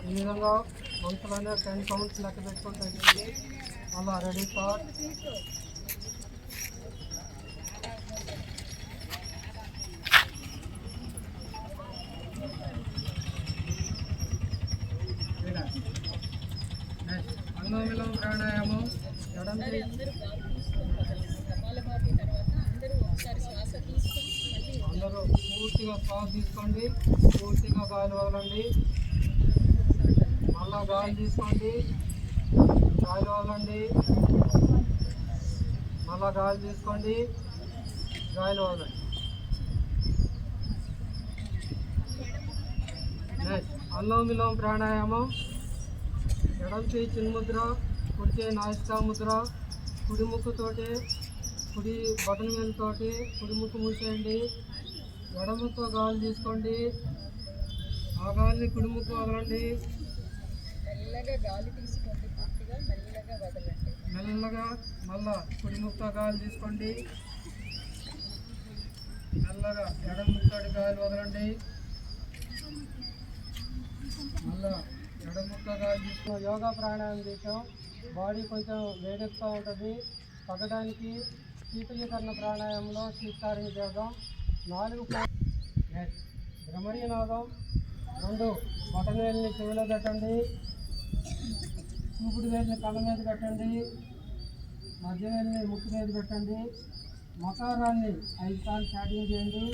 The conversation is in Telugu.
ఈ విధంగా మనసులోనే 10 కౌంట్స్ లెక్క పెట్టుకుంటే జరిగింది. అలా రెడీ సార్. అనులోమ ప్రాణాయామం ఎడం అందరూ పూర్తిగా శ్వాస తీసుకోండి, పూర్తిగా గాలి వదలండి, మళ్ళా గాలి తీసుకోండి, గాలి వదలండి, మళ్ళా గాలి తీసుకోండి, గాలి వదలండి. నెక్స్ట్ అనులోమ ప్రాణాయామం ఎడం చేయి చిన్ముద్ర, కుడి చేయి నాసికా ముద్ర, కుడి ముక్కుతోటి కుడి బటన్ వేలుతోటి కుడి ముక్కు మూసేయండి, ఎడముతో గాలి తీసుకోండి, ఆ గాలిని కుడి ముక్కు వదలండి, మెల్లగా గాలి తీసుకోండి, మెల్లగా వదలండి, మెల్లగా మళ్ళా కుడి ముక్కుతో గాలి తీసుకోండి, మెల్లగా ఎడమ ముక్కుతోటి గాలి వదలండి, మళ్ళా ఎడమ ముక్కుతో గాలి తీసుకుని యోగా ప్రాణాయామం చేసాం. బాడీ కొంచెం వేడెక్కుతూ ఉంటుంది. తగ్గడానికి శీతలీకరణ ప్రాణాయామంలో శీతారిని చేద్దాం. 4 భ్రమరీనాదం. 2 బటన్ వేలిని చెవిలో పెట్టండి, చూపుడు వేలిని కళ్ళ మీద పెట్టండి, మధ్య వేలిని ముక్కు మీద పెట్టండి, మకారాన్ని 5 సార్లు చాటింగ్ చేయండి.